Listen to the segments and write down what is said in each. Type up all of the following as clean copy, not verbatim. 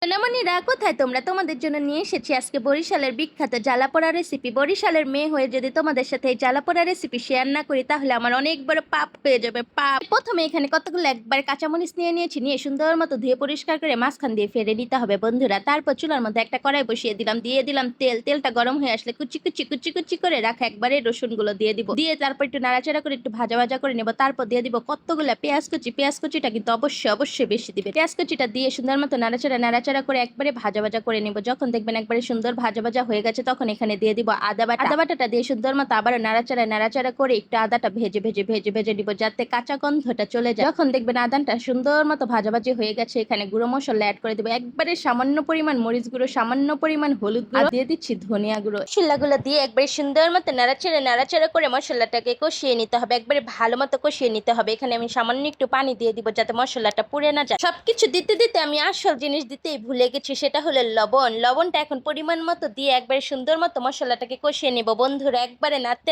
সোনামণিরা কোথায় তোমরা? তোমাদের জন্য নিয়ে এসেছি আজকে বরিশালের বিখ্যাত জ্বালাপোড়া রেসিপি। বরিশালের মেয়ে হয়ে যদি তোমাদের সাথে এই জ্বালাপোড়া রেসিপি শেয়ার না করি তাহলে আমার অনেক বড় পাপ হয়ে যাবে, পাপ। প্রথমে এখানে কতগুলো একবার কাঁচামরিচ নিয়ে নিয়েছি, নিয়ে সুন্দর মতো ধুয়ে পরিষ্কার করে মাঝখান দিয়ে ফেলে নিতে হবে বন্ধুরা। তারপর চুলার মধ্যে একটা কড়াই বসিয়ে দিলাম, দিয়ে দিলাম তেল। তেলটা গরম হয়ে আসলে কুচি কুচি কুচি কুচি করে রাখা একবারে রসুনগুলো দিয়ে দিব, দিয়ে তারপর একটু নাড়াচাড়া করে একটু ভাজা ভাজা করে নেব। তারপর দিয়ে দিব কতগুলো পেঁয়াজ কুচি। পেঁয়াজ কুচিটা কিন্তু অবশ্যই অবশ্যই বেশি দিবে। পেঁয়াজ কুচিটা দিয়ে সুন্দর মতো নাড়াচাড়া করে একবারে ভাজা ভাজা করে নিব। যখন দেখবেন একবারে সুন্দর ভাজা ভাজা হয়ে গেছে তখন এখানে দিয়ে দিব আদা বাটা। আদা বাটাটা দিয়ে সুন্দর মতো আবার নাড়াচাড়া করে একটু আদাটা ভেজে নিব যাতে কাঁচা গন্ধটা চলে যায়। যখন দেখবেন আদাটা সুন্দর মতো ভাজাভাজি হয়ে গেছে এখানে গুঁড়ো মশলা অ্যাড করে দেবো। একবারে সামান্য পরিমাণ মরিচ গুঁড়ো, সামান্য পরিমাণ হলুদ গুঁড়ো, দিয়ে দিচ্ছি ধনিয়া গুঁড়ো। মশলাগুলো দিয়ে একবারে সুন্দর মতো নাড়াচাড়া করে মশলাটাকে কষিয়ে নিতে হবে, একবারে ভালো মতো কষিয়ে নিতে হবে। এখানে আমি সামান্য একটু পানি দিয়ে দিব যাতে মশলাটা পুড়ে না যায়। সবকিছু দিতে দিতে আমি আসল জিনিস দিতেই ভুলে গেছি, সেটা হলো লবণ। লবণটা এখন পরিমাণ মতো দিয়ে একবারে সুন্দর মতো মশলাটাকে কষিয়ে নেব বন্ধুরা। একবারে নাড়তে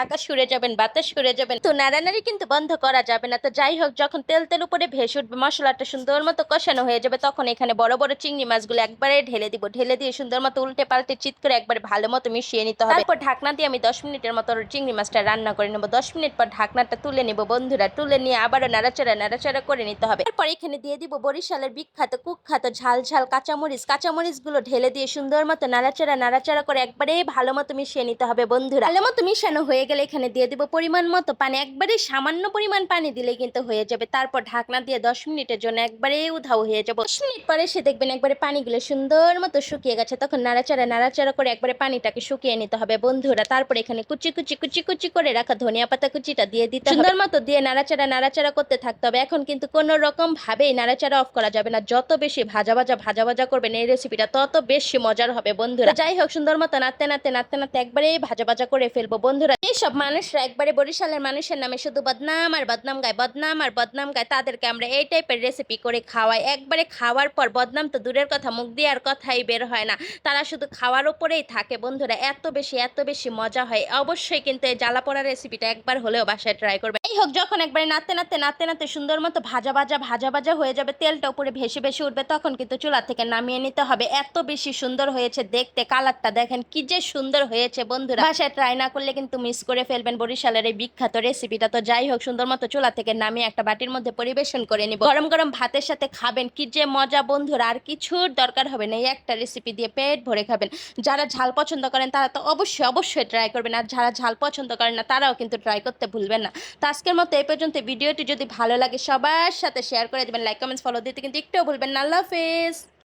আকাশ উড়ে যাবেন, বাতাস উড়ে যাবেন, তো নাড়ানাড়ি কিন্তু বন্ধ করা যাবে না। তো যাই হোক, যখন তেল উপরে ভেসে উঠবে, মশলাটা সুন্দর মতো কষানো হয়ে যাবে, তখন এখানে বড় বড় চিংড়ি মাছগুলো একবারে ঢেলে দিব। ঢেলে দিয়ে সুন্দর মতো উল্টে পাল্টে চিৎ করে একবারে ভালো মতো মিশিয়ে নিতে হবে। তারপর ঢাকনা দিয়ে আমি 10 মিনিটের মতো চিংড়ি মাছটা রান্না করে নেব। 10 মিনিট পর ঢাকনাটা তুলে নেব বন্ধুরা। তুলে নিয়ে আবারও নাড়াচাড়া করে নিতে হবে। তারপর এখানে দিয়ে দিব বরিশালের বিখ্যাত কুখ্যাত ঝাল ঝাল কাঁচামরিচ গুলো ঢেলে দিয়ে সুন্দর মতো নাড়াচাড়া করে একবারে ভালো মতো মিশিয়ে নিতে হবে বন্ধুরা। ভালো মতো মিশানো হয়ে গেলে এখানে দিয়ে দিব পরিমাণ মতো পানি। একবারে সামান্য পরিমাণ পানি দিলে কিন্তু হয়ে যাবে। তারপর ঢাকনা দিয়ে 10 মিনিটের জন্য একবারে উধাও হয়ে যাবে। 10 মিনিট পরে এসে দেখবেন একবারে পানিগুলো সুন্দর মতো শুকিয়ে গেছে, তখন নাড়াচাড়া করে একবারে পানিটাকে শুকিয়ে নিতে হবে বন্ধুরা। তারপর এখানে কুচি করে রাখা ধনিয়া পাতা কুচিটা দিয়ে দিতে হবে। সুন্দর মতো দিয়ে নাড়াচাড়া করতে থাকতে হবে। এখন কিন্তু কোনো রকম ভাবেই নাড়াচাড়া অফ করা যাবে না। যত বেশি ভাজা ভাজা করবেন এই রেসিপিটা তত বেশি মজার হবে বন্ধুরা। যাই হোক, সুন্দর মতো নাড়তে একবারে ভাজা করে ফেলবো বন্ধুরা। এইসব মানুষরা একবারে বরিশালের মানুষের নামে শুধু বদনাম আর বদনাম গায়, তাদেরকে আমরা এই টাইপের রেসিপি করে খাওয়াই। একবারে খাওয়ার পর বদনাম তো দূরের কথা, মুখ দিয়ে আর কথাই বের হয় না। তারা শুধু খাওয়ার উপরেই থাকে বন্ধুরা। এত বেশি মজা হয়। অবশ্যই কিন্তু এই জ্বালা পোড়া রেসিপিটা একবার হলেও বাসায় ট্রাই করবে। এই হোক, যখন একবারে নাড়তে সুন্দর মতো ভাজা হয়ে যাবে, তেলটা উপরে ভেসে উঠবে, তখন কিন্তু চুলা থেকে নামিয়ে নিতে হবে। এত বেশি সুন্দর হয়েছে দেখতে, কালারটা দেখেন কি যে সুন্দর হয়েছে বন্ধুরা। বাসায় ট্রাই না করলে কিন্তু মিস করে ফেলবেন বরিশালের এই বিখ্যাত রেসিপিটা। তো যাই হোক, সুন্দর মতো চুলা থেকে নামিয়ে একটা বাটির মধ্যে পরিবেশন করে নিব। গরম গরম ভাতের সাথে খাবেন কি যে মজা বন্ধুরা। আর কিছুর দরকার হবে না, এই একটা রেসিপি দিয়ে পেট ভরে খাবেন। যারা ঝাল পছন্দ করেন তারা তো অবশ্যই ট্রাই করবেন, আর যারা ঝাল পছন্দ করেন না তারাও কিন্তু ট্রাই করতে ভুলবেন না। তো আজকের মতো এই পর্যন্ত। ভিডিওটি যদি ভালো লাগে সবার সাথে শেয়ার করে দেবেন, লাইক কমেন্টস ফলো দিতে কিন্তু একটুও ভুলবেন না। আল্লাহ হাফেজ।